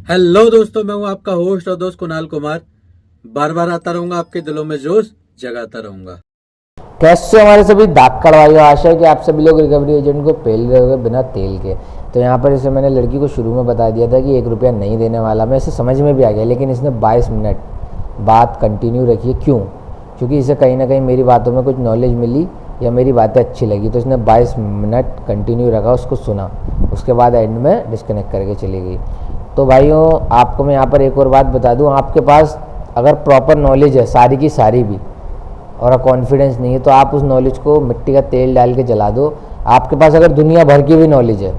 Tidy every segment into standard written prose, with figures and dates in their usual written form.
Hello दोस्तों, मैं हूं आपका होस्ट और दोस्त कुणाल कुमार। बार बार आता रहूंगा, आपके दिलों में जोश जगाता रहूंगा। कैसे हमारे सभी धाकड़ भाइयों, आशा है कि आप सभी लोग रिकवरी एजेंट को पेल रहे होंगे बिना तेल के। तो यहाँ पर इसे मैंने लड़की को शुरू में बता दिया था कि 1 रुपया नहीं देने वाला, मैं इसे समझ में भी आ गया, लेकिन इसने 22 मिनट बात कंटिन्यू रखी है। क्यों? क्योंकि इसे कहीं ना कहीं मेरी बातों में कुछ नॉलेज मिली या मेरी बातें अच्छी लगी, तो इसने 22 मिनट कंटिन्यू रखा, उसको सुना, उसके बाद एंड में डिस्कनेक्ट करके चली गई। तो भाइयों, आपको मैं यहाँ पर एक और बात बता दूँ, आपके पास अगर प्रॉपर नॉलेज है सारी की सारी भी, और कॉन्फिडेंस नहीं है, तो आप उस नॉलेज को मिट्टी का तेल डाल के जला दो। आपके पास अगर दुनिया भर की भी नॉलेज है,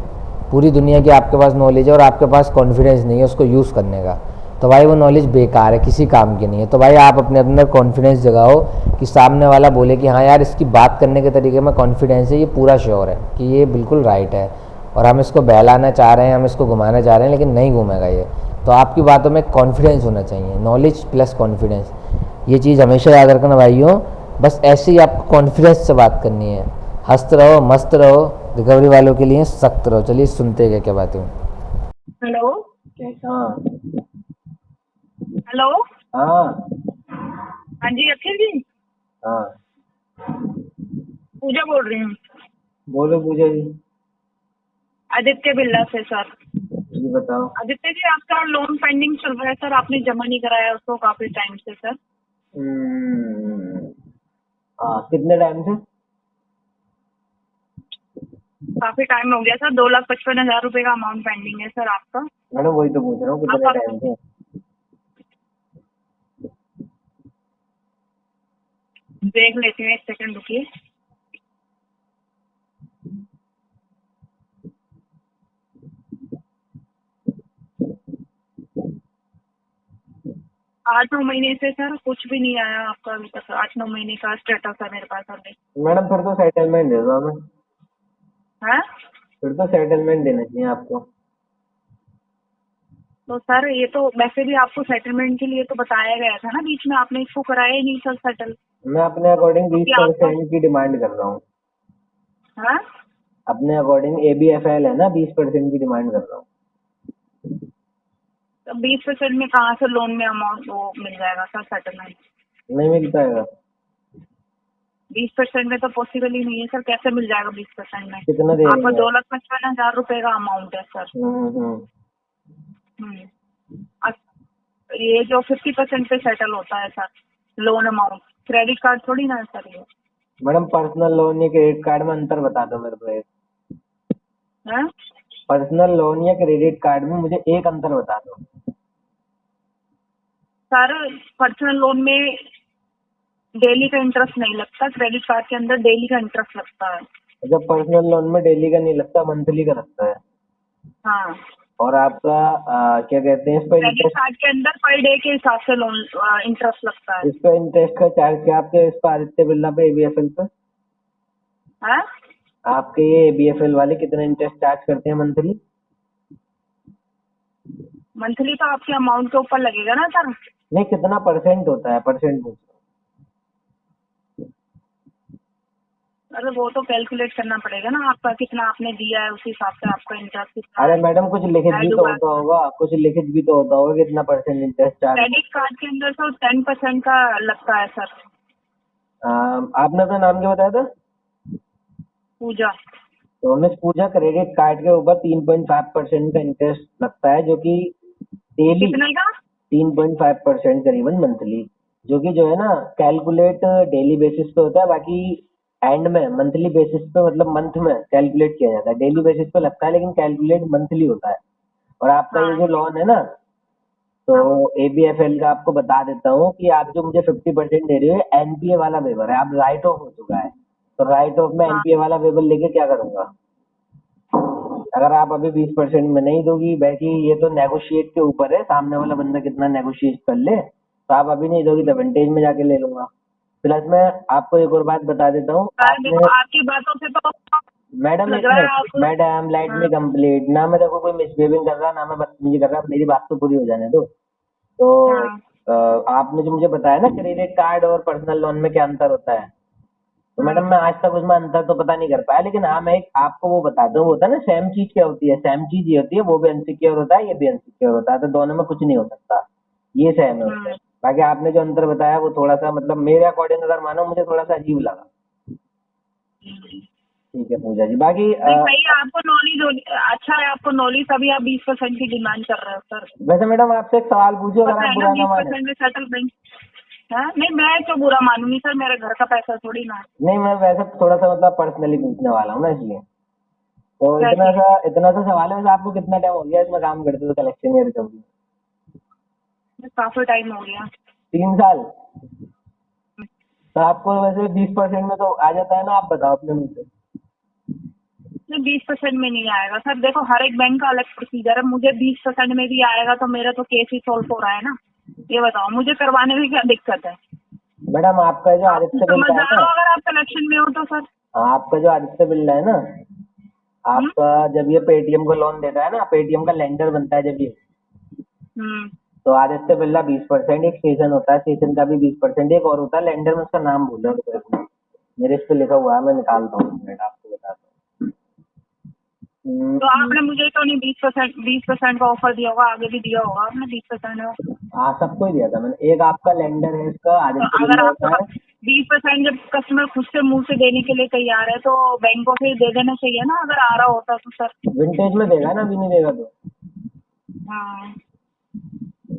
पूरी दुनिया की आपके पास नॉलेज है, और आपके पास कॉन्फिडेंस नहीं है उसको यूज़ करने का, तो भाई वो नॉलेज बेकार है, किसी काम की नहीं है। तो भाई आप अपने अंदर कॉन्फिडेंस जगाओ कि सामने वाला बोले कि हाँ यार, इसकी बात करने के तरीके में कॉन्फिडेंस है, ये पूरा श्योर है कि ये बिल्कुल राइट है, और हम इसको बहलाना चाह रहे हैं, हम इसको घुमाना चाह रहे हैं, लेकिन नहीं घूमेगा ये। तो आपकी बातों में कॉन्फिडेंस होना चाहिए, नॉलेज प्लस कॉन्फिडेंस, ये चीज़ हमेशा याद रखना भाइयों। बस ऐसे ही आपको कॉन्फिडेंस से बात करनी है। हंसते रहो, मस्त रहो, रिकवरी वालों के लिए सख्त रहो। चलिए सुनते हैं क्या क्या बातें हूँ। हेलो। हाँ। हेलो। हाँ। हाँ जी, अखिल जी। हाँ। पूजा बोल रही हूँ। बोलो पूजा जी। आदित्य बिल्ला से सर। जी बताओ। आदित्य जी, आपका लोन पेंडिंग चल रहा है सर, आपने जमा नहीं कराया उसको काफी टाइम से सर। हम्म, हाँ, कितने टाइम से? काफी टाइम हो गया सर, 2,55,000 रुपए का अमाउंट पेंडिंग है सर आपका। मैडम वही तो पूछ रहा हूँ, कितने आप टाइम से? देख लेते हैं, 1 सेकंड रुकिए। आठ 9 महीने से सर कुछ भी नहीं आया आपका अभी तक। 8-9 महीने का स्टेटस है मेरे पास अभी। मैडम फिर तो सेटलमेंट दे दो हमें। है फिर तो सेटलमेंट देना चाहिए आपको। तो सर, ये तो वैसे भी आपको सेटलमेंट के लिए तो बताया गया था ना बीच में, आपने इसको कराया ही नहीं सर सेटल। मैं अपने अकॉर्डिंग बीस क्योंकि आपका परसेंट की डिमांड कर रहा हूँ। है अपने अकॉर्डिंग ABFL है ना, 20% की डिमांड कर रहा हूँ। तो 20% में कहाँ से लोन में अमाउंट वो मिल जाएगा सर सेटलमेंट? नहीं मिल पाएगा। 20% में तो पॉसिबल ही नहीं है सर, कैसे मिल जाएगा 20% में? कितना आपका देंगे आप? 2,55,000 रुपए का अमाउंट है सर। हम्म। हम्म। ये जो 50% पे सेटल होता है sir loan amount, credit card थोड़ी ना है सर ये। मैडम पर्सनल लोन या क्रेडिट कार्ड में अंतर बता दो मेरे को एक। है पर्सनल लोन या क्रेडिट कार्ड में मुझे एक अंतर बता दो। सर, पर्सनल लोन में डेली का इंटरेस्ट नहीं लगता, क्रेडिट कार्ड के अंदर डेली का इंटरेस्ट लगता है। जब पर्सनल लोन में डेली का नहीं लगता, मंथली का लगता है। हाँ, और आपका क्या कहते हैं, इस पर क्रेडिट इंटरेस्ट, कार्ड के अंदर पर डे के हिसाब से लोन इंटरेस्ट लगता है। इस पर इंटरेस्ट का चार्ज क्या आपके इस पर आदित्य बिरला पे ABFL पे? है आपके ये ABFL वाले कितना इंटरेस्ट चार्ज करते हैं मंथली? मंथली तो आपके अमाउंट के ऊपर लगेगा ना सर। नहीं, कितना परसेंट होता है, परसेंट पूछ रहा अरे वो तो कैलकुलेट करना पड़ेगा ना, आपका कितना आपने दिया है उस हिसाब से आपका इंटरेस्ट हूँ। कितना अरे है। मैडम कुछ लिखित भी ऐड तो हुआ होता होगा, कुछ लिखित भी तो होता होगा कितना percent interest charge. Credit card के अंदर तो 10% का लगता है सर। आपने अपना नाम क्या बताया था? पूजा। तो मिस पूजा, क्रेडिट कार्ड के ऊपर 3.5% का इंटरेस्ट लगता है, जो कि डेली कितने का? 3.5% करीबन मंथली, जो कि जो है ना, कैलकुलेट डेली बेसिस पे होता है। बाकी एंड में मंथली बेसिस पे, मतलब मंथ में कैलकुलेट किया जाता है। डेली बेसिस पे लगता है लेकिन कैलकुलेट मंथली होता है। और आपका ये हाँ जो लोन है ना, तो हाँ। ABFL का आपको बता देता हूँ कि आप जो मुझे 50% दे रहे हो, NPA वाला वेवर है, आप राइट ऑफ हो चुका है। तो राइट ऑफ में हाँ NPA वाला वेवर लेके क्या करूंगा? अगर आप अभी 20% में नहीं दोगी, बाकी ये तो नेगोशिएट के ऊपर है, सामने वाला बंदा कितना नेगोशिएट कर ले। तो आप अभी नहीं दोगी तो विंटेज में जाके ले लूंगा। प्लस मैं आपको एक और बात बता देता हूँ, सर, आपने, देखो आपकी बातों से तो मैडम लग एक रहा है मिनट, आप। मैडम लाइट हाँ में कंप्लीट ना, मैं देखो कोई मिसबिहेविंग कर रहा ना मैं बदतमीजी कर रहा, मेरी बात तो पूरी हो जाने दो। तो हाँ। आपने जो मुझे बताया ना, क्रेडिट कार्ड और पर्सनल लोन में क्या अंतर होता है, तो मैडम मैं आज तक उसमें अंतर तो पता नहीं कर पाया, लेकिन हाँ मैं एक आपको वो बताता हूँ, वो होता है ना सेम चीज क्या होती है, सेम चीज ये होती है, वो भी अनसिक्योर होता है, ये भी अनसिक्योर होता है, तो दोनों में कुछ नहीं हो सकता, ये सेम है उसमें। बाकी आपने जो अंतर बताया वो थोड़ा सा मतलब मेरे अकॉर्डिंग अगर मानो मुझे थोड़ा सा अजीब लगा। ठीक है पूजा जी, बाकी नहीं सही है, आपको नॉलेज अच्छा है, आपको नॉलेज, तभी आप 20% की डिमांड कर रहे हो सर। वैसे मैडम आपसे एक सवाल पूछूं अगर पता आप है ना, बुरा ना माने। 20% में सेटलमेंट है। नहीं मैं तो बुरा मानूंगी सर, मेरे घर का पैसा थोड़ी ना है। नहीं मैं वैसे थोड़ा सा मतलब पर्सनली पूछने वाला हूँ ना इसलिए। तो क्या चीज? इतना सा सवाल है, वैसे आपको कितना टाइम हो गया इसमें काम करते हुए, कलेक्शन या रिकवरी? काफी टाइम हो गया। 3 साल। तो आपको वैसे 20% में तो आ जाता है ना, आप बताओ अपने मुंह से। नहीं 20% में नहीं आएगा सर, देखो हर एक बैंक का अलग प्रोसीजर है, मुझे 20% में भी आएगा तो मेरा तो केस ही सॉल्व हो रहा है ना। ये बताओ मुझे करवाने में क्या दिक्कत है? मैडम आपका जो आप आदित्य बिल्ला है समझदार ना, हो अगर आप कलेक्शन में हो तो सर। आपका जो आदित्य बिल्ला है ना, हम्म आपका जब ये पेटीएम को लोन देता है ना, पेटीएम का लेंडर बनता है जब ये, हम्म। तो आदित्य बिल्ला 20%, एक स्टेशन होता है, स्टेशन का भी 20%, एक और होता है लेंडर में, उसका नाम भूल रहा हूँ रुको, मेरे इस पे लिखा हुआ है, मैं निकालता हूँ, मिनट आपको बताता हूँ। तो आपने मुझे तो नहीं 20% का ऑफर दिया होगा, आगे भी दिया होगा आपने 20% का। हाँ सबको ही दिया था मैंने। एक आपका लेंडर है इसका, तो आदित्य अगर बिल्ला आपको का है। 20% जब कस्टमर खुद से मुंह से देने के लिए तैयार है तो बैंक को फिर दे देना चाहिए ना, अगर आ रहा होता तो सर। विंटेज में देगा ना, अभी नहीं देगा तो। हाँ।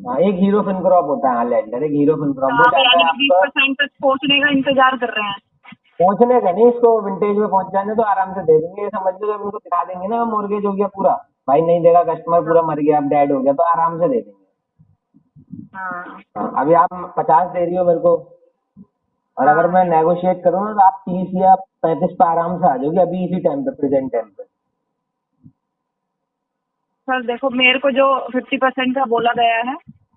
हाँ एक हीरो फिनक्रॉप होता है, हाँ लेंडर एक हीरो तो फिनक्रॉप, वो आप जाता यानी है कि आपका 20% तक पहुंचने का इंतजार कर रहे हैं? पहुंचने का नहीं, इसको विंटेज में पहुंच जाने तो आराम से दे देंगे, ये समझ लो जब उनको दिखा देंगे ना मोर्गेज हो गया पूरा, भाई नहीं देगा कस्टमर, पूरा मर गया, अब डेड हो गया, तो आराम से दे देंगे। हाँ। हाँ, अभी आप 50 दे रही हो मेरे को, और अगर हाँ मैं नेगोशिएट करूँ ना तो आप 30 या 35 पे आराम से आ जाओगे, अभी इसी टाइम पे, प्रेजेंट टाइम पे। सर देखो, मेरे को जो 50% का बोला गया है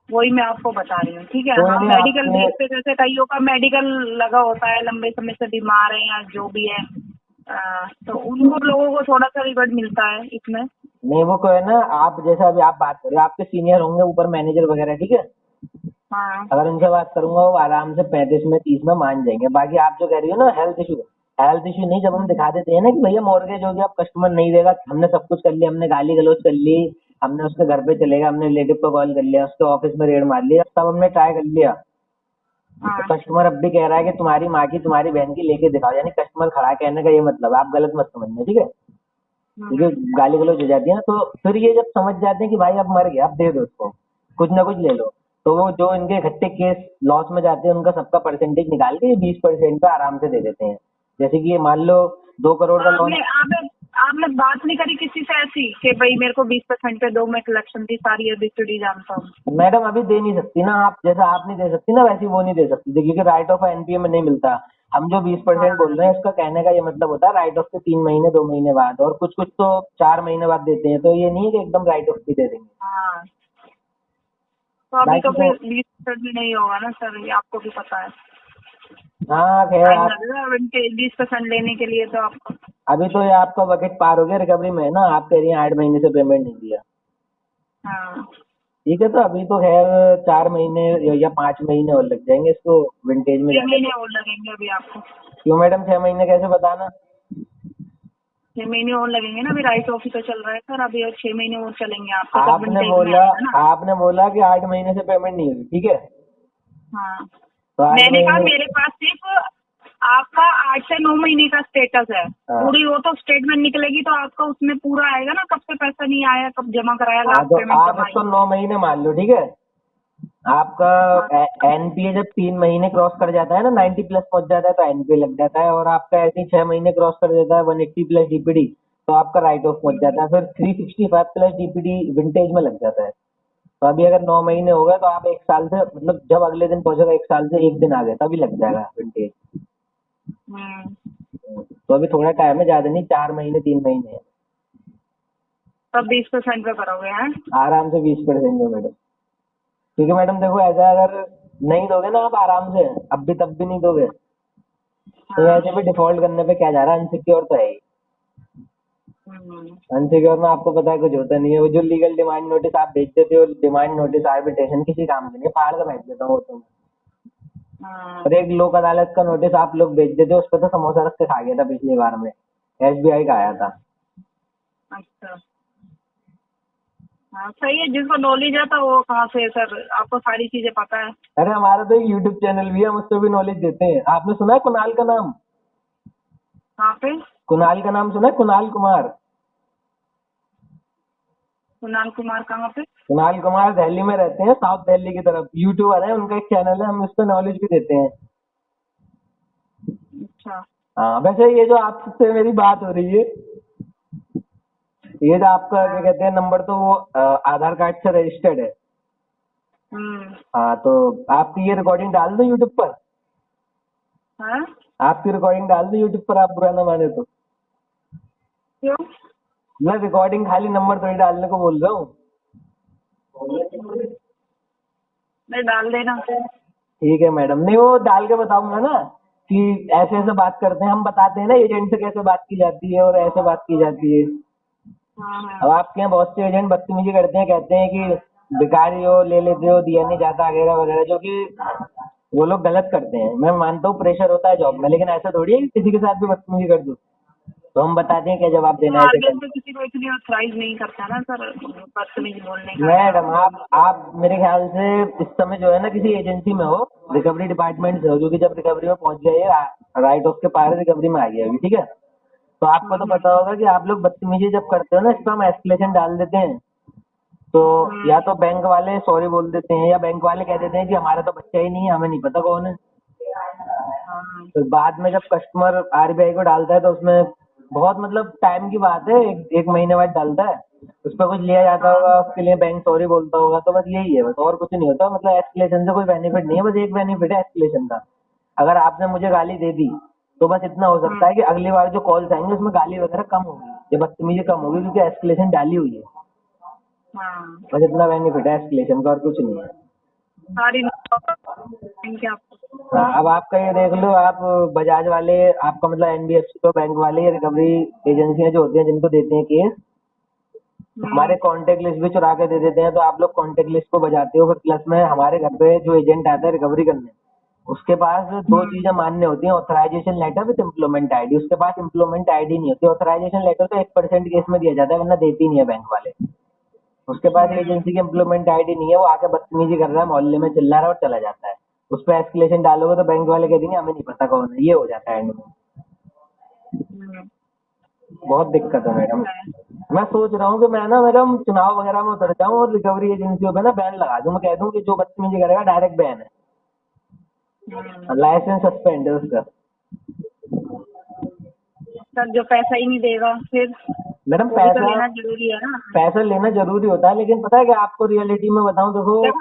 वही मैं आपको बता रही हूँ, ठीक है। कोई हाँ नहीं मेडिकल आपके, बेस पे, जैसे कईयों का मेडिकल लगा होता है, लंबे समय से बीमार है या जो भी है, तो उनको लोगों को थोड़ा सा रिबेट मिलता है इसमें। नहीं वो को है ना, आप जैसे अभी आप बात कर रहे हो, आपके सीनियर होंगे ऊपर मैनेजर वगैरह, ठीक है, हाँ अगर उनसे बात करूंगा वो आराम से 35 में 30 में मान जाएंगे। बाकी आप जो कह रही हो ना हेल्थ इशू नहीं, जब हम दिखा देते हैं ना कि भैया मॉर्गेज हो गया, अब कस्टमर नहीं देगा, हमने सब कुछ कर लिया, हमने गाली गलौज कर ली, हमने उसके घर पे चले गए, हमने रिलेटिव को कॉल कर लिया, उसके ऑफिस में रेड मार लिया, सब हमने ट्राई कर लिया, तो हाँ। कस्टमर अब भी कह रहा है कि तुम्हारी माँ की तुम्हारी बहन की लेके दिखाओ, यानी कस्टमर खड़ा है, कहने का ये मतलब है, आप गलत मत समझना, ठीक है, क्योंकि हम्म। गाली गलौज हो जाती है ना, तो फिर ये जब समझ जाते हैं कि भाई अब मर गया, अब दे दो उसको, कुछ ना कुछ ले लो, तो वो जो इनके इकट्ठे केस लॉस में जाते हैं उनका सबका परसेंटेज निकाल के ये 20% पे आराम से दे देते हैं। जैसे कि ये मान लो 2 करोड़ तो का लोन। आपने आपने आपने बात नहीं करी किसी से ऐसी कि भाई मेरे को 20% पे दो, मैं कलेक्शन की सारी एबीसीडी जानता हूँ? मैडम अभी दे नहीं सकती ना आप, जैसा आप नहीं दे सकती ना वैसी वो नहीं दे सकती थी, क्योंकि राइट ऑफ एनपीए में नहीं मिलता। हम जो 20% हाँ बोल रहे हैं इसका कहने का ये मतलब होता है राइट ऑफ के 3 महीने 2 महीने बाद, और कुछ कुछ तो 4 महीने बाद देते हैं, तो ये नहीं है कि एकदम राइट ऑफ भी दे देंगे। हाँ। तो अभी तो बाकी तो फिर 20% भी नहीं होगा ना सर, ये आपको भी पता है। हाँ खैर टाइम आप, लगेगा उनके 20% लेने के लिए तो आपको। अभी तो ये आपका बकेट पार हो गया, रिकवरी में है ना, आप कह रही हैं 8 महीने से पेमेंट नहीं दिया, हाँ ठीक है, तो अभी तो खैर 4 महीने या 5 महीने और लग जाएंगे इसको विंटेज में 6 महीने जाने को। और लगेंगे अभी आपको। क्यों मैडम 6 महीने कैसे बताना? 6 महीने और लगेंगे ना, अभी राइट ऑफ ही तो चल रहा है सर, अभी और 6 महीने और चलेंगे आपको, तब आपने विंटेज में बोला आएगा ना। आपने बोला कि 8 महीने से पेमेंट नहीं हुई, ठीक है, हाँ तो आठ मैंने कहा महीने मेरे पास सिर्फ आपका 8 से 9 महीने का स्टेटस है, हाँ पूरी वो तो स्टेटमेंट निकलेगी तो आपका उसमें पूरा आएगा ना, कब से पैसा नहीं आया, कब जमा कराया, हाँ, लास्ट तो पेमेंट आप कब आई। इसको 9 महीने मान लो, ठीक है, आपका हाँ एनपीए जब 3 महीने क्रॉस कर जाता है ना, 90 प्लस पहुंच जाता है तो एनपीए लग जाता है, और आपका ऐसे ही 6 महीने क्रॉस कर देता है 180 प्लस डीपीडी, तो आपका राइट ऑफ पहुंच जाता है, फिर 365 प्लस डीपीडी विंटेज में लग जाता है। तो अभी अगर 9 महीने हो गए तो आप 1 साल से मतलब जब अगले दिन पहुंचेगा 1 साल से एक दिन आगे तभी लग जाएगा विंटेज। हम्म। तो अभी थोड़ा टाइम है, ज्यादा नहीं, 4 महीने 3 महीने है, तब 20% पे करोगे हैं? आराम से 20% में मैडम, क्योंकि मैडम देखो ऐसा अगर नहीं दोगे ना आप आराम से, अब भी तब भी नहीं दोगे, तो हाँ। वैसे भी डिफॉल्ट करने पे क्या जा रहा है, अनसिक्योर तो है ही, हम्म। अनसिक्योर में आपको पता है कुछ होता नहीं है, वो जो लीगल डिमांड नोटिस आप भेज देते हो, डिमांड नोटिस आर्बिट्रेशन किसी काम के नहीं, फाड़ के भेज देता हूँ वो तो मैं। हाँ। और एक लोक अदालत का नोटिस आप लोग भेज देते, उस पर तो समोसा रख के खा गया था पिछली बार में, SBI का आया था। अच्छा। हाँ सही है, जिसको नॉलेज है तो वो कहाँ से सर, आपको सारी चीजें पता है। अरे हमारा तो एक यूट्यूब चैनल भी है, हम उस पर भी नॉलेज देते हैं। आपने सुना है कुणाल का नाम? कहाँ पे? कुणाल का नाम सुना है? कुणाल कुमार। कुणाल कुमार कहाँ पे? कुणाल कुमार दिल्ली में रहते हैं, साउथ दिल्ली की तरफ, यूट्यूबर है, उनका एक चैनल है, हम उस पर नॉलेज भी देते हैं। अच्छा। हाँ वैसे ये जो आपसे मेरी बात हो रही है, ये जो आपका क्या कहते हैं नंबर, तो वो आधार कार्ड से रजिस्टर्ड है। हम्म। हाँ तो आपकी ये रिकॉर्डिंग डाल दो यूट्यूब पर, हाँ। आपकी रिकॉर्डिंग डाल दो यूट्यूब पर, आप बुरा ना माने तो। क्यों? मैं रिकॉर्डिंग खाली नंबर थोड़ी डालने को बोल रहा हूँ। नहीं, डाल देना। ठीक है मैडम, नहीं वो डाल के बताऊंगा ना कि ऐसे ऐसे बात करते हैं, हम बताते हैं ना एजेंट से कैसे बात की जाती है और ऐसे बात की जाती है। हाँ अब हाँ। आपके यहाँ बहुत से एजेंट बदतमीजी करते हैं, कहते हैं कि भिखारी हो, ले लेते हो, दिया नहीं जाता वगैरह वगैरह, जो कि वो लोग गलत करते हैं। मैं मानता हूँ प्रेशर होता है जॉब में, लेकिन ऐसा थोड़ी है कि किसी के साथ भी बदतमीजी कर दो। तो हम बताते हैं क्या जवाब तो देना है, ऐसे आगे करना से किसी को इतनी ऑथराइज नहीं करता ना सर, बदतमीज बोलने है। का या मैडम आप मेरे ख्याल से इस समय जो है ना किसी एजेंसी में हो, रिकवरी डिपार्टमेंट से हो, जो कि जब रिकवरी में पहुंच जाइए, राइट ऑफ के पार रिकवरी में आ गया अभी, ठीक है। तो आपको तो पता होगा कि आप लोग बदतमीजी जब करते हो ना, इस पर हम एस्केलेशन डाल देते हैं। तो या तो बैंक वाले सॉरी बोल देते हैं, या बैंक वाले कह देते हैं कि हमारा तो बच्चा ही नहीं है, हमें नहीं पता कौन है। हाँ। तो बाद में जब कस्टमर RBI को डालता है तो उसमें बहुत मतलब टाइम की बात है, एक महीने बाद डालता है, उस पर कुछ लिया जाता हाँ। होगा, उसके लिए बैंक सॉरी बोलता होगा। तो बस यही है, बस और कुछ नहीं होता। मतलब एस्केलेशन से कोई बेनिफिट नहीं है, बस एक बेनिफिट है एस्केलेशन का। अगर आपने मुझे गाली दे दी तो बस इतना हो सकता है कि अगली बार जो कॉल्स आएंगे उसमें गाली वगैरह कम होगी, ये बदतमीजी कम होगी, क्योंकि एस्केलेशन डाली हुई है। हाँ। बस इतना बेनिफिट है एस्केलेशन का, और कुछ नहीं है। सारी क्या आपको? हाँ, अब आपका ये देख लो, आप बजाज वाले, आपका मतलब NBFC तो बैंक वाले, ये रिकवरी एजेंसियां जो होती हैं जिनको देते हैं केस, हमारे कांटेक्ट लिस्ट भी चुरा के दे देते हैं। तो आप लोग कांटेक्ट लिस्ट को बजाते हो, फिर प्लस में हमारे घर पे जो एजेंट आता है रिकवरी करने, उसके पास दो चीजें मान्य होती हैं, authorization letter with employment ID। उसके पास इम्प्लॉयमेंट ID नहीं होती। ऑथराइजेशन लेटर तो 1% केस में दिया जाता है, वरना देती नहीं है बैंक वाले। उसके पास एजेंसी की इम्प्लॉयमेंट ID नहीं है, वो आके बदतमीजी कर रहा है, मोहल्ले में चिल्ला रहा है और चला जाता है। उस पर एस्केलेशन डालोगे तो बैंक वाले कह देंगे हमें नहीं पता कौन है, ये हो जाता है एंड में। बहुत दिक्कत है मैडम। मैं सोच रहा हूँ कि मैं ना मैडम चुनाव वगैरह में उतर जाऊँ और रिकवरी एजेंसियों पे ना बैन लगा दूँ। मैं कह दूँ कि जो बदतमीजी करेगा डायरेक्ट बैन है, लाइसेंस सस्पेंड है उसका। सर जो पैसा ही नहीं देगा फिर मैडम वो भी तो पैसा लेना जरूरी है ना। पैसा लेना जरूरी होता है, लेकिन पता है कि आपको रियलिटी में बताऊं, देखो देखो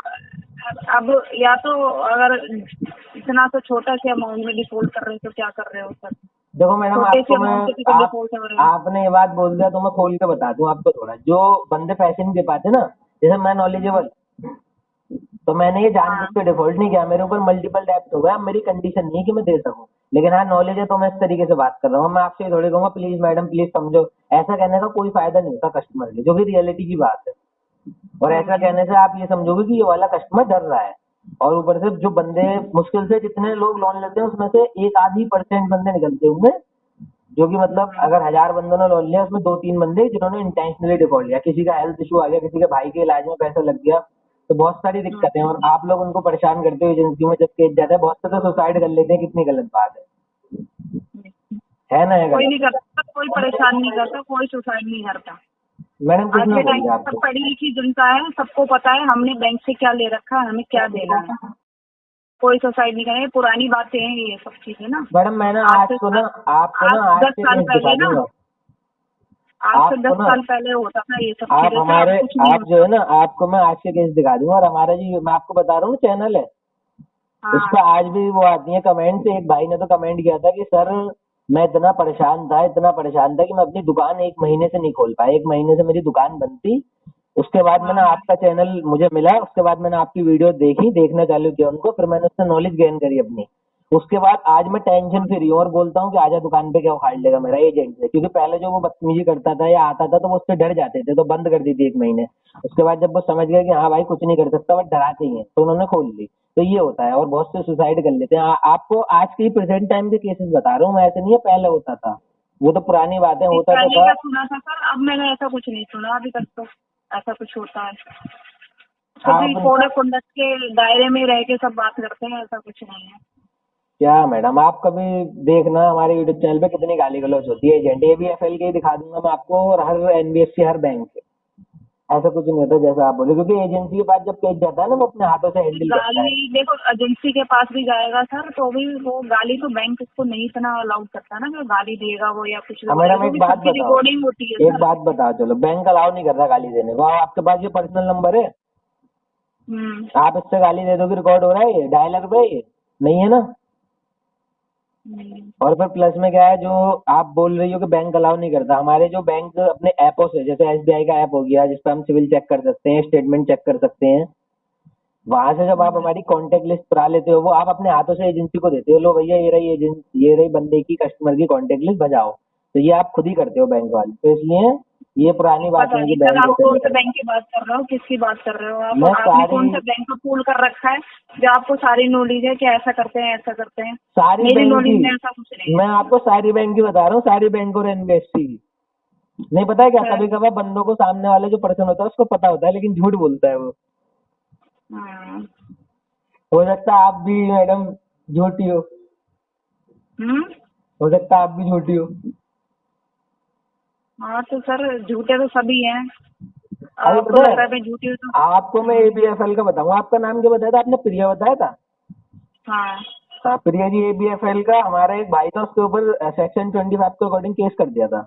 अब या तो अगर इतना तो छोटा सा अमाउंट में डिफॉल्ट कर रहे हो तो क्या कर रहे हो सर? देखो मैडम, छोटे से आपको मैं अमाउंट पे तो डिफॉल्ट हो रहे हो। आपने ये बात बोल दिया तो मैं खोल के बता दूं आपको थोड़ा। जो बंदे पैसे नहीं दे पाते ना, जैसे मैं नॉलेजेबल, तो मैंने ये जानबूझ के डिफॉल्ट नहीं किया। मेरे ऊपर मल्टीपल डेब्ट हो गया, मेरी कंडीशन नहीं है कि मैं दे सकूं, लेकिन हाँ नॉलेज है तो मैं इस तरीके से बात कर रहा हूँ। मैं आपसे ये थोड़ी कहूंगा प्लीज मैडम प्लीज समझो, ऐसा कहने का कोई फायदा नहीं होता कस्टमर के, जो कि रियलिटी की बात है। और ऐसा कहने से आप ये समझोगे कि ये वाला कस्टमर डर रहा है। और ऊपर से जो बंदे मुश्किल से जितने लोग लोन लेते हैं उसमें से 1-आधी% बंदे निकलते होंगे, जो कि मतलब अगर 1000 बंदों ने लोन लिया उसमें 2-3 बंदे जिन्होंने इंटेंशनली डिफॉल्ट लिया। किसी का हेल्थ इशू आ गया, किसी के भाई के इलाज में पैसा लग गया, तो बहुत सारी दिक्कतें हैं। और आप लोग उनको परेशान करते हो एजेंसी में, जब केस जाता है बहुत से तो सुसाइड कर लेते हैं। कितनी गलत बात है ना? है कोई गलत नहीं करता, कोई परेशान नहीं करता, कोई सुसाइड नहीं करता। मैडम, आज किसने के बोल टाइम दिया में सब आपको? पढ़ी लिखी जनता है, सबको पता है हमने बैंक से क्या ले रखा है, हमें क्या देना है। कोई सुसाइड नहीं करेंगे, पुरानी बातें हैं ये सब चीजें ना। मैडम मैं ना आज से आपको आज ना से आज 10 के साल केस दिखा पहले ना, दूंगा। आज से आपको 10 ना साल पहले होता था ये सब आप चीजें सर, अब हमारे कुछ नहीं आप जो होता। है ना, आपको मैं आज के केस दिखा दूंगा। और हमारा जो मैं आपको बता रहा हूँ चैनल है, उस हाँ। पर आज भी वो आती है कमेंट। एक भाई ने तो कमेंट किया था कि सर मैं इतना परेशान था कि मैं अपनी दुकान 1 महीने से नहीं खोल पाया। 1 महीने से मेरी दुकान बंद थी। उसके बाद मैंने आपका चैनल मुझे मिला, उसके बाद मैंने आपकी वीडियो देखना चालू किया उनको, फिर मैंने उससे नॉलेज गेन करी अपनी। उसके बाद आज मैं टेंशन फ्री हूँ और बोलता हूँ कि आजा दुकान पे क्या उखाड़ लेगा मेरा एजेंट से, क्योंकि पहले जो वो बदतमीजी करता था या आता था तो वो उससे डर जाते थे तो बंद कर दी थी 1 महीने। उसके बाद जब वो समझ गए कि हाँ भाई कुछ नहीं कर सकता बट डराते ही हैं तो उन्होंने खोल ली। तो ये होता है और बहुत से सुसाइड कर लेते हैं। आपको आज के प्रेजेंट टाइम के केसेस बता रहा हूँ मैं, ऐसे नहीं है पहले होता था, वो तो पुरानी बातें होता तो पहले था। का सुना था सर, अब मैंने ऐसा कुछ नहीं सुना अभी तक तो ऐसा कुछ होता है। सभी आप कोड ऑफ कंडक्ट के दायरे में रह के सब बात करते हैं, ऐसा कुछ नहीं है। क्या मैडम, आप कभी देखना हमारे यूट्यूब चैनल पे कितनी गाली गलौज होती है। एजेंट ABFL के ही दिखा दूंगा मैं आपको, और हर NBFC हर बैंक के, ऐसा कुछ नहीं होता जैसा आप बोले, क्योंकि एजेंसी के पास जब केस जाता है ना वो अपने हाथों से हैंडल करता है। गाली देखो एजेंसी के पास भी जाएगा सर तो भी वो गाली तो बैंक उसको नहीं इतना अलाउड करता ना कि वो गाली देगा वो या कुछ भी हाँ बोलेगा, मैडम एक क्योंकि बात सबकी बताओ, रिकॉर्डिंग होती है एक सर। बात बताओ, चलो बैंक अलाउ नहीं कर रहा गाली देने को, आपके पास ये पर्सनल नंबर है, आप इससे गाली दे दो कि रिकॉर्ड हो रहा है, ये डायलर पे ये नहीं है ना। और फिर प्लस में क्या है, जो आप बोल रही हो कि बैंक अलाउ नहीं करता, हमारे जो बैंक अपने ऐपों से, जैसे SBI का ऐप हो गया जिसपे हम सिविल चेक कर सकते हैं, स्टेटमेंट चेक कर सकते हैं, वहां से जब आप हमारी कांटेक्ट लिस्ट करा लेते हो वो आप अपने हाथों से एजेंसी को देते हो, लो भैया ये रही एजेंसी, ये रही बंदे की कस्टमर की कांटेक्ट लिस्ट बजाओ, तो ये आप खुद ही करते हो बैंक वाले। तो इसलिए ये पुरानी बात पता है नहीं कि सर बैंक आप ऐसे कौन नहीं से करता। बैंक की बात कर रहे हो, किसकी बात कर रहे हो आप, मैं और आपने कौन सारी से बैंक को पूल कर रखा है जो आपको सारी नॉलेज है कि ऐसा करते हैं ऐसा करते हैं। सारी मेरी बैंक नॉलेज में की, ऐसा कुछ नहीं मैं है। आपको सारी बैंक की बता रहा हूँ, सारी बैंक और NBFC की। नहीं पता है क्या, सर, कभी कभार बंदों को सामने वाले जो पर्सन होता है उसको पता होता है लेकिन झूठ बोलता है वो। हम्म हो सकता है आप भी मैडम झूठी हो, हम्म, हो सकता है आप भी झूठी हो। हाँ तो सर झूठे तो सभी हैं, अरे आपको पता लग रहा है है, मैं झूठी हूँ तो। आपको मैं ABFL का बताऊंगा। आपका नाम क्या बताया था आपने, प्रिया बताया था। हाँ हाँ प्रिया जी, ABFL का हमारा एक भाई था, उसके ऊपर सेक्शन 25 के अकॉर्डिंग केस कर दिया था।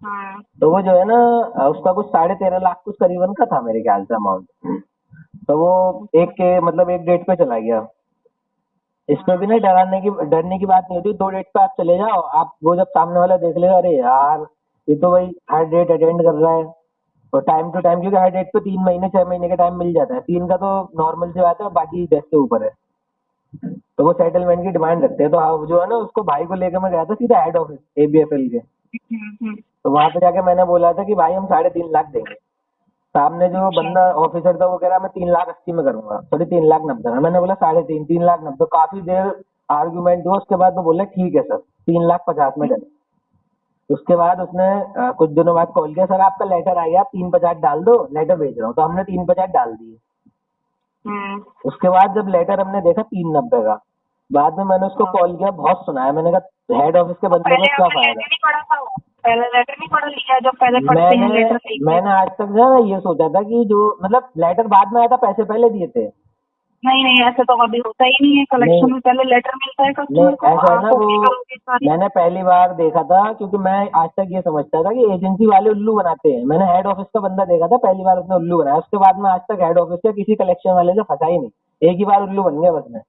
हाँ तो वो जो है ना, उसका कुछ 13.5 लाख कुछ करीबन का था मेरे ख्याल से अमाउंट। तो वो एक के मतलब एक डेट पे चला गया। इसमें भी ना डरने की बात नहीं होती, 2 डेट पे आप चले जाओ, आप वो जब सामने वाला देख लेगा अरे यार ये तो भाई हर डेट अटेंड कर रहा है, और टाइम टू टाइम, क्योंकि हर डेट पे 3 महीने 6 महीने का टाइम मिल जाता है, 3 का तो नॉर्मल सी बात है, बाकी 10 के ऊपर है। तो वो सेटलमेंट की डिमांड रखते हैं। तो हाँ, जो है ना उसको भाई को लेकर मैं गया था सीधा हेड ऑफिस ABFL के। हम्म, तो वहां पे जाके मैंने बोला था कि भाई हम 3.5 लाख देंगे। सामने जो अच्छा बंदा ऑफिसर था वो कह रहा मैं 3,80,000 में करूंगा, सॉरी 3,90,000 में। मैंने बोला 3.5, 3,90,000। काफी देर आर्ग्यूमेंट हुआ, उसके बाद वो बोले ठीक है सर 3,50,000 में चले। उसके बाद उसने कुछ दिनों बाद कॉल किया, सर आपका लेटर आ गया, आप 3,50,000 डाल दो, लेटर भेज रहा हूँ। तो हमने 3,50,000 डाल दिए। हम्म, उसके बाद जब लेटर हमने देखा 3,90,000 का, बाद में मैंने उसको हाँ। कॉल किया, बहुत सुनाया, मैंने कहा हेड ऑफिस के तो बंदे को पहले क्या आपने फायदा। लेटर नहीं पढ़ा था, वो पहले लेटर नहीं पढ़ा लिया जो पहले पढ़ते हैं मैंने लेटर देखते। मैंने आज तक जो है ना ये सोचा था कि जो मतलब लेटर बाद में आया था, पैसे पहले दिए थे। नहीं नहीं ऐसे तो कभी होता ही नहीं है, नहीं कलेक्शन में पहले लेटर मिलता है नहीं, कस्टमर को, ऐसा है आप ना, ओके वो करोगे सारी। मैंने पहली बार देखा था, क्योंकि मैं आज तक ये समझता था कि एजेंसी वाले उल्लू बनाते हैं। मैंने हेड ऑफिस का बंदा देखा था पहली बार, उसने उल्लू बनाया। उसके बाद में आज तक हेड ऑफिस का किसी कलेक्शन वाले से फंसा ही नहीं, एक ही बार उल्लू बन गया बस मैं।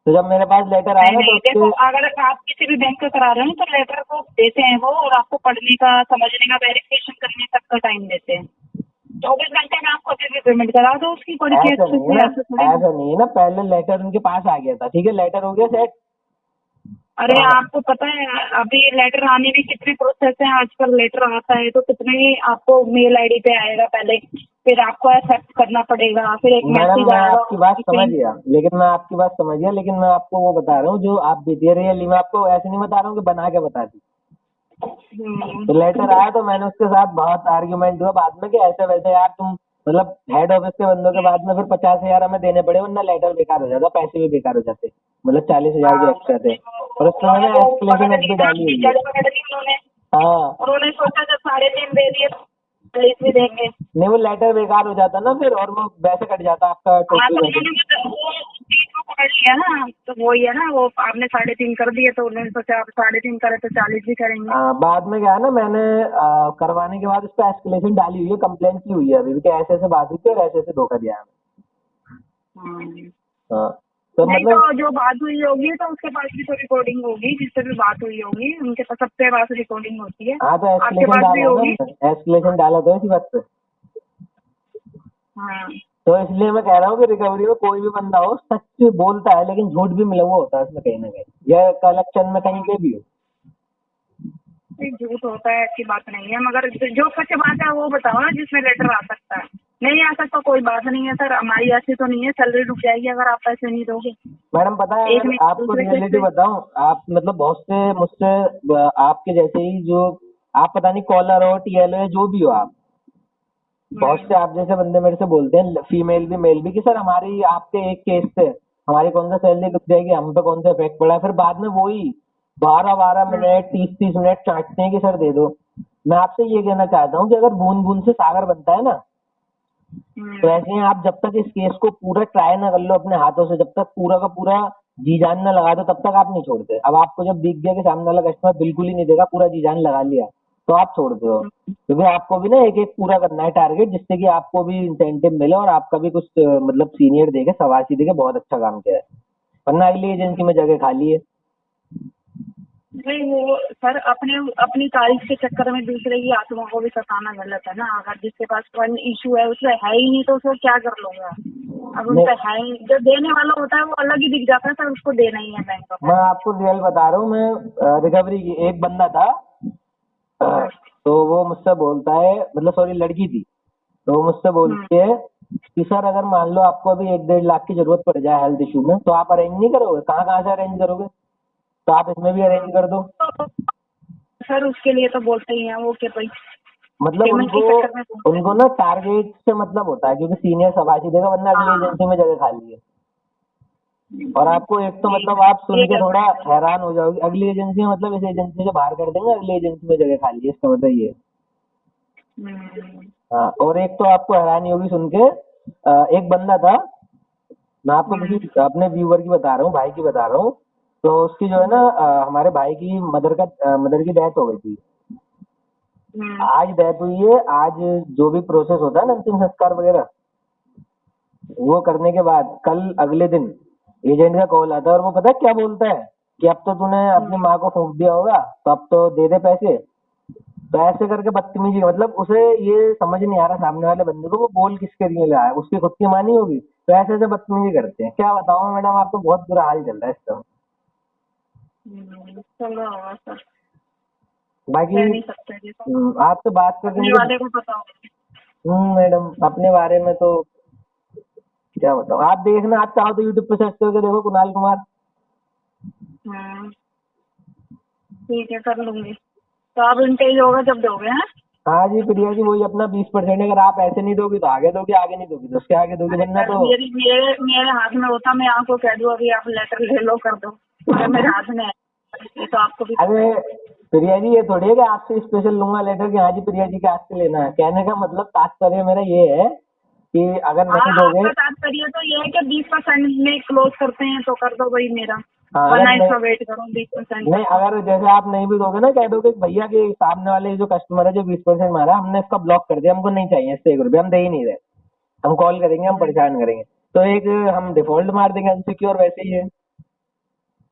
तो जब मेरे पास लेटर आया नहीं ना तो नहीं देखो, उसके, अगर आप किसी भी बैंक से करा रहे हो तो लेटर को देते हैं वो, और आपको पढ़ने का समझने का वेरिफिकेशन करने तक का टाइम देते हैं। 24 घंटे में आपको अभी भी पेमेंट करा दो उसकी पढ़ के ऐसा अच्छे नहीं है से, ना, ऐसे थोड़ी। ऐसा नहीं है ना, पहले लेटर उनके पास आ गया था, ठीक है लेटर हो गया सेट। अरे आपको पता है अभी लेटर आने में कितने प्रोसेस हैं, आजकल लेटर आता है तो कितने आपको मेल आईडी पे आएगा पहले, फिर आपको एक्सेप्ट करना पड़ेगा, फिर एक मैडम मैसेज मैं आएगा आपकी बात समझ उसकी। गया, लेकिन मैं आपकी बात समझ गया, लेकिन मैं आपको वो बता रहा हूँ जो आप बीती रियली, मैं आपको ऐसे नहीं बता रहा हूँ कि बना के बता दी। तो लेटर आया तो मैंने उसके साथ बहुत आर्ग्यूमेंट हुआ बाद में कि ऐसे वैसे यार तुम, मतलब हेड ऑफिस के बंदों के बाद में फिर 50,000 हमें देने पड़े, वरना लेटर बेकार हो जाता, पैसे भी बेकार हो जाते, मतलब 40,000 जो हाँ एक्स्ट्रा थे। और उसमें उन्होंने मैंने वो एस्केलेशन पकड़ अब ली भी ना, डाली हुई है। जड़ पकड़ ली उन्होंने। हाँ, उन्होंने सोचा जब 3.5 दे दिए तो 40 भी देंगे। नहीं वो लेटर बेकार हो जाता ना फिर, और वो वैसे कट जाता आपका हाँ टोटल तो बजट। उन्होंने वो उस चीज को पकड़ लिया ना, तो वही है ना, वो आपने 3.5 कर दिए तो उन्होंने सोचा आप 3.5 करे तो 40 भी करेंगे। हाँ, बाद में क्या है ना, मैंने करवाने के बाद उस पर एस्केलेशन डाली हुई है, कंप्लेंट की हुई है अभी भी कि ऐसे ऐसे बात हुई थी और ऐसे ऐसे धोखा दिया है। हम्म। हाँ तो नहीं मतलब, तो जो बात हुई होगी तो उसके पास भी तो रिकॉर्डिंग होगी, जिससे भी बात हुई होगी उनके पास, सबके पास रिकॉर्डिंग होती है, हाँ तो आपके एस्केलेशन पास भी डाला है ना होगी। मैंने, एस्केलेशन डाला तो इसी बात पे। हाँ तो इसलिए मैं कह रहा हूँ कि रिकवरी में कोई भी बंदा हो सच बोलता है, लेकिन झूठ भी मिला हुआ होता है उसमें कहीं ना कहीं, या कलेक्शन में कहीं पे भी हो। नहीं, झूठ होता है ऐसी बात नहीं है, मगर जो सच बात है वो बताओ ना, जिसमें लेटर आ सकता है। नहीं आ सकता कोई बात नहीं है सर, हमारी ऐसी तो नहीं है, सैलरी रुक जाएगी अगर आप पैसे नहीं दोगे। मैडम पता है, एक अगर मिनट आपको दूसरे केस रियलिटी पे। बताऊं, आप मतलब बहुत से मुझसे आपके जैसे ही जो आप पता नहीं कॉलर हो, टीएल हो, जो भी हो आप, बहुत से आप जैसे बंदे मेरे से बोलते हैं, फीमेल भी मेल भी, कि सर हमारी आपके एक केस से हमारी कौन सा सैलरी रुक जाएगी, हम पे कौन सा इफेक्ट पड़ा है। फिर बाद में वही 12-12 मिनट 30-30 मिनट चाटते हैं कि सर दे दो। मैं आपसे ये कहना चाहता हूँ कि अगर बूंद बूंद से सागर बनता है ना, तो ऐसे ही आप जब तक इस केस को पूरा ट्राई ना कर लो अपने हाथों से, जब तक पूरा का पूरा जी जान ना लगा दो, तब तक आप नहीं छोड़ते। अब आपको जब दिख गया कि सामने वाला कस्टमर बिल्कुल ही नहीं देगा, पूरा जी जान लगा लिया, तो आप छोड़ते हो। क्योंकि आपको भी ना एक एक पूरा करना है टारगेट, जिससे कि आपको भी इंसेंटिव मिले और आपका भी कुछ मतलब सीनियर देखे, शाबाशी देके बहुत अच्छा काम किया है, वरना अगली एजेंसी में जगह खाली है। नहीं वो सर अपने अपनी तारीफ के चक्कर में दूसरे की आत्मा को भी सताना गलत है ना। अगर जिसके पास कोई इशू है उसमें है ही नहीं तो उसको क्या कर लूंगा। अब उन पे है ही, जो देने वाला होता है वो अलग ही दिख जाता है सर, उसको देना ही है बैंक को। मैं आपको रियल बता रहा हूँ, मैं रिकवरी की एक बंदा था, तो वो मुझसे बोलता है, मतलब सॉरी लड़की थी, तो वो मुझसे बोलती है कि सर अगर मान लो आपको अभी 1-1.5 लाख की जरूरत पड़ जाए हेल्थ इशू में, तो आप अरेंज नहीं करोगे? कहाँ कहाँ से अरेंज करोगे? तो आप इसमें भी अरेंज कर दो। सर उसके लिए तो बोलते ही हैं वो कि भाई मतलब पेमेंट के चक्कर में बोलते हैं। उनको ना टारगेट से मतलब होता है, क्योंकि सीनियर शाबाशी देगा, वरना अगली हाँ। एजेंसी में जगह खाली है। और आपको एक तो मतलब आप सुन के थोड़ा हैरान हो जाओगे, अगली एजेंसी में मतलब इस एजेंसी से बाहर कर देंगे, अगली एजेंसी में जगह खाली है, इसका मतलब ये है। हाँ, और एक तो आपको हैरानी होगी सुन के, एक बंदा था, मैं आपको किसी अपने व्यूवर की बता रहा हूँ, भाई की बता रहा हूँ, तो उसकी जो है ना हमारे भाई की मदर की डेथ हो गई थी। आज डेथ हुई है, आज जो भी प्रोसेस होता है ना अंतिम संस्कार वगैरह, वो करने के बाद कल अगले दिन एजेंट का कॉल आता है, और वो पता है क्या बोलता है कि अब तो तूने अपनी माँ को फूंक दिया होगा, तो अब तो दे दे पैसे। तो ऐसे करके बदतमीजी, मतलब उसे ये समझ नहीं आ रहा सामने वाले बंदे को वो बोल किसके लिए रहा है, उसकी खुद की माँ नहीं होगी, तो ऐसे ऐसे बदतमीजी करते हैं। क्या बताऊं मैडम, आपको बहुत बुरा हाल चल रहा है इस समय। चलो सर बाकी कह नहीं सकते जी, तो आपसे बात करके अपने मुझे वाले को पता हो। मैडम अपने बारे में तो क्या बताऊं, आप देखना, आप चाहो तो यूट्यूब पे सर्च करके देखो कुणाल कुमार। ठीक है कर लूंगी, तो आप इंटेज होगा जब दोगे हैं। हाँ जी प्रिया जी, वही अपना 20%, अगर आप ऐसे नहीं दोगी तो आगे दोगे, आगे नहीं दोगी तो उसके आगे दोगे, वरना सर तो मेरे हाथ में होता, मैं आपको कह दूं अभी आप लेटर ले लो कर दो, मगर मेरे हाथ में है, ये तो आपको भी अरे प्रिया जी, ये थोड़ी है कि आपसे स्पेशल लूंगा लेटर कि हाँ जी प्रिया जी के हाथ से लेना है। कहने का मतलब तात्पर्य मेरा ये है कि अगर नहीं दोगे, आपका तात्पर्य तो ये है कि 20% में क्लोज करते हैं तो कर दो भाई मेरा, हाँ, वरना अगर इसका वेट करो 20%। नहीं, अगर जैसे आप नहीं भी दोगे ना, कह दोगे कि भैया के सामने वाले जो कस्टमर है जो 20% मारा, हमने इसका ब्लॉक कर दिया, हमको नहीं चाहिए इससे 1 रुपया, हम दे ही नहीं रहे, हम कॉल करेंगे, हम परेशान करेंगे, तो एक हम डिफॉल्ट मार देंगे, अनसिक्योर वैसे ही है।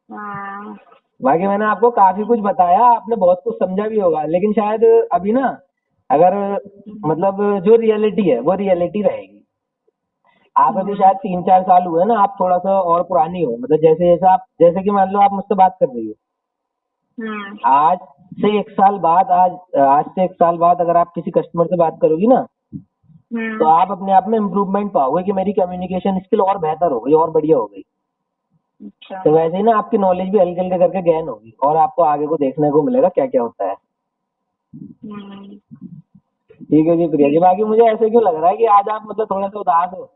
हाँ। बाकी मैंने आपको काफी कुछ बताया, आपने बहुत कुछ समझा भी होगा, लेकिन शायद अभी ना अगर मतलब जो रियलिटी है वो रियलिटी रहेगी। आप अभी शायद 3-4 साल हुए ना, आप थोड़ा सा और पुरानी हो, मतलब जैसे जैसे आप, जैसे कि मान लो आप मुझसे बात कर रही हो, आज से 1 साल बाद, आज से 1 साल बाद अगर आप किसी कस्टमर से बात करोगी ना, तो आप अपने आप में इम्प्रूवमेंट पाओगे कि मेरी कम्युनिकेशन स्किल और बेहतर हो गई और बढ़िया हो गई। अच्छा। तो वैसे ही ना आपकी नॉलेज भी हल्के हल्के करके गेन होगी, और आपको आगे को देखने को मिलेगा क्या क्या होता है। ठीक है जी प्रिया जी, बाकी मुझे ऐसे क्यों लग रहा है कि आज आप मतलब थोड़ा सा उदास हो?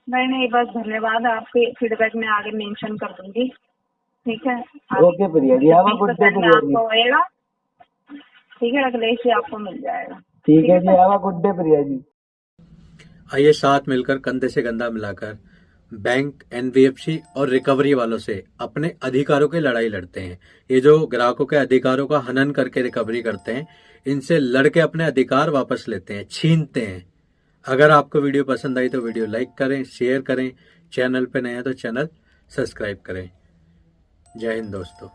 नहीं बस धन्यवाद, आपके फीडबैक में आगे मेंशन कर दूंगी। ठीक है okay Priya ji, have a good day 20% में प्रिया जी। आपको होएगा, ठीक है, अगले से आपको मिल जाएगा। ठीक है जी, have a good day Priya ji. आइए साथ मिलकर कंधे से कंधा मिलाकर बैंक, एनबीएफसी और रिकवरी वालों से अपने अधिकारों की लड़ाई लड़ते हैं। ये जो ग्राहकों के अधिकारों का हनन करके रिकवरी करते हैं, इनसे लड़के अपने अधिकार वापस लेते हैं, छीनते हैं। अगर आपको वीडियो पसंद आई तो वीडियो लाइक करें, शेयर करें, चैनल पे नए हैं तो चैनल सब्सक्राइब करें। जय हिंद दोस्तों।